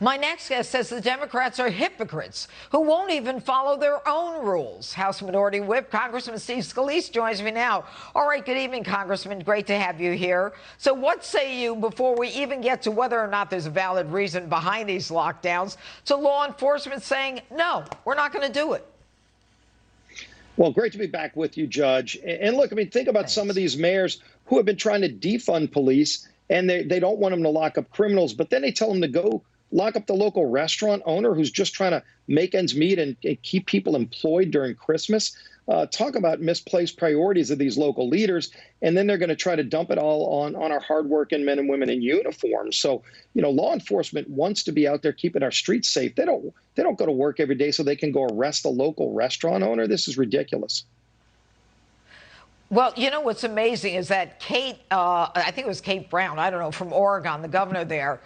My next guest says the Democrats are hypocrites who won't even follow their own rules. House Minority Whip Congressman Steve Scalise joins me now. All right, good evening, Congressman. Great to have you here. So what say you, before we even get to whether or not there's a valid reason behind these lockdowns, to law enforcement saying, no, we're not going to do it? Well, great to be back with you, Judge. And look, I mean, think about some of these mayors who have been trying to defund police, and they don't want them to lock up criminals, but then they tell them to go lock up the local restaurant owner who's just trying to make ends meet and keep people employed during Christmas. Talk about misplaced priorities of these local leaders, and then they're going to try to dump it all on our hardworking men and women in uniform. So, you know, law enforcement wants to be out there keeping our streets safe. They don't go to work every day so they can go arrest a local restaurant owner. This is ridiculous. Well, you know what's amazing is that Kate, I think it was Kate Brown, I don't know, from Oregon, the governor there,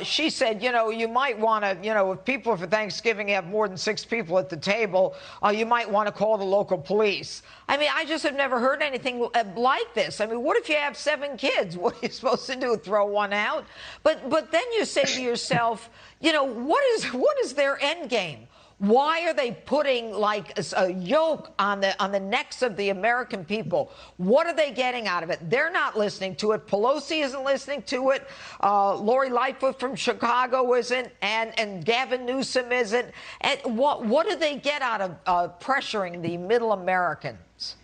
she said, you know, you might want to, you know, if people for Thanksgiving have more than 6 people at the table, you might want to call the local police. I mean, I just have never heard anything like this. I mean, what if you have 7 kids? What are you supposed to do, throw one out? But then you say to yourself, you know, what is their end game? Why are they putting like a yoke on the necks of the American people? What are they getting out of it? They're not listening to it. Pelosi isn't listening to it. Lori Lightfoot from Chicago isn't, and Gavin Newsom isn't. And what do they get out of pressuring the middle Americans?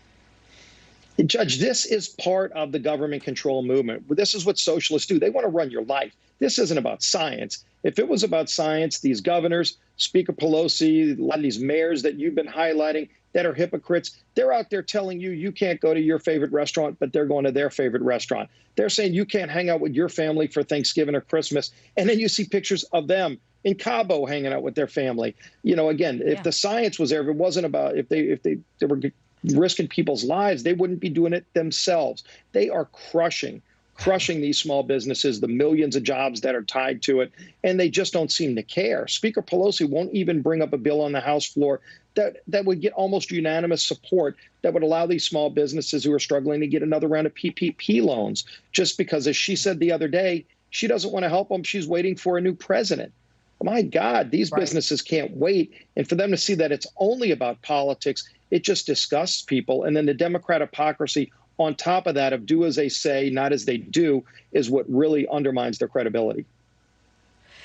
Judge, this is part of the government control movement. This is what socialists do. They want to run your life. This isn't about science. If it was about science, these governors, Speaker Pelosi, a lot of these mayors that you've been highlighting that are hypocrites, they're out there telling you you can't go to your favorite restaurant, but they're going to their favorite restaurant. They're saying you can't hang out with your family for Thanksgiving or Christmas. And then you see pictures of them in Cabo hanging out with their family. You know, again, if the science was there, if it wasn't about, if they were risking people's lives, they wouldn't be doing it themselves. They are crushing these small businesses, the millions of jobs that are tied to it, and they just don't seem to care. Speaker Pelosi won't even bring up a bill on the House floor that would get almost unanimous support that would allow these small businesses who are struggling to get another round of PPP loans, just because, as she said the other day, she doesn't want to help them. She's waiting for a new president. My God, these businesses can't wait. And for them to see that it's only about politics, it just disgusts people. And then the Democrat hypocrisy on top of that of do as they say, not as they do, is what really undermines their credibility.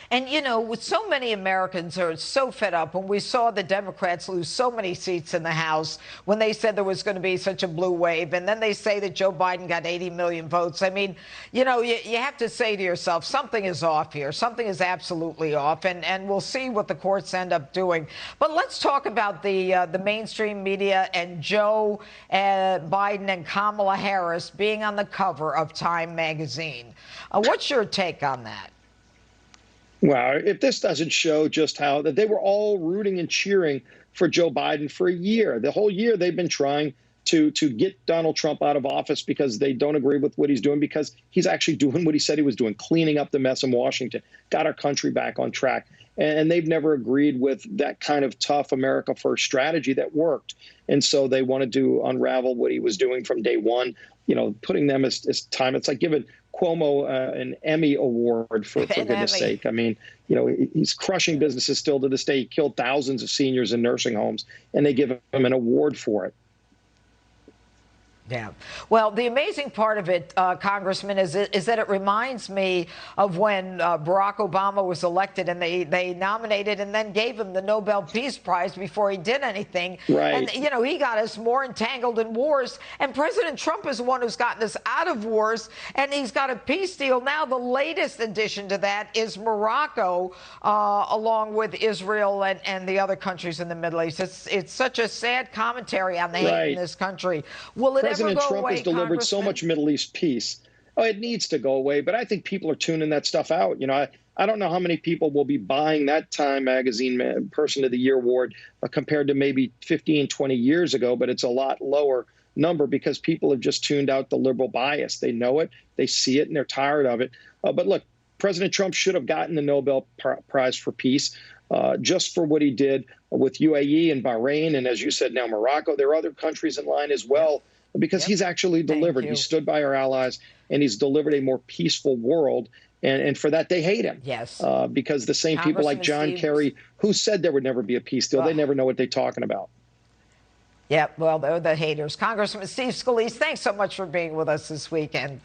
And, you know, with so many Americans are so fed up when we saw the Democrats lose so many seats in the House when they said there was going to be such a blue wave. And then they say that Joe Biden got 80 million votes. I mean, you know, you have to say to yourself, something is off here. Something is absolutely off. And we'll see what the courts end up doing. But let's talk about the mainstream media and Joe Biden and Kamala Harris being on the cover of Time magazine. What's your take on that? Well, if this doesn't show just how that they were all rooting and cheering for Joe Biden for a year. The whole year they've been trying to get Donald Trump out of office because they don't agree with what he's doing, because he's actually doing what he said he was doing, cleaning up the mess in Washington, got our country back on track. And they've never agreed with that kind of tough America First strategy that worked. And so they wanted to unravel what he was doing from day one, you know, putting them as time. It's like giving Cuomo an Emmy award for goodness sake. I mean, you know, he's crushing businesses still to this day. He killed thousands of seniors in nursing homes, and they give him an award for it. Yeah. Well, the amazing part of it, Congressman, is that it reminds me of when Barack Obama was elected and they nominated and then gave him the Nobel Peace Prize before he did anything. Right. And, you know, he got us more entangled in wars. And President Trump is the one who's gotten us out of wars. And he's got a peace deal. Now, the latest addition to that is Morocco, along with Israel and the other countries in the Middle East. It's such a sad commentary on the hate in this country. Will it President Trump has delivered so much Middle East peace. Oh, it needs to go away, but I think people are tuning that stuff out. You know, I don't know how many people will be buying that Time Magazine Person of the Year award compared to maybe 15, 20 years ago, but it's a lot lower number because people have just tuned out the liberal bias. They know it, they see it, and they're tired of it. But look, President Trump should have gotten the Nobel Prize for Peace just for what he did with UAE and Bahrain, and as you said, now Morocco. There are other countries in line as well, because he's actually delivered. He stood by our allies, and he's delivered a more peaceful world. And for that, they hate him. Yes. Because the same people like Congressman John Steve. Kerry, who said there would never be a peace deal, they never know what they're talking about. Yeah, well, they're the haters. Congressman Steve Scalise, thanks so much for being with us this weekend.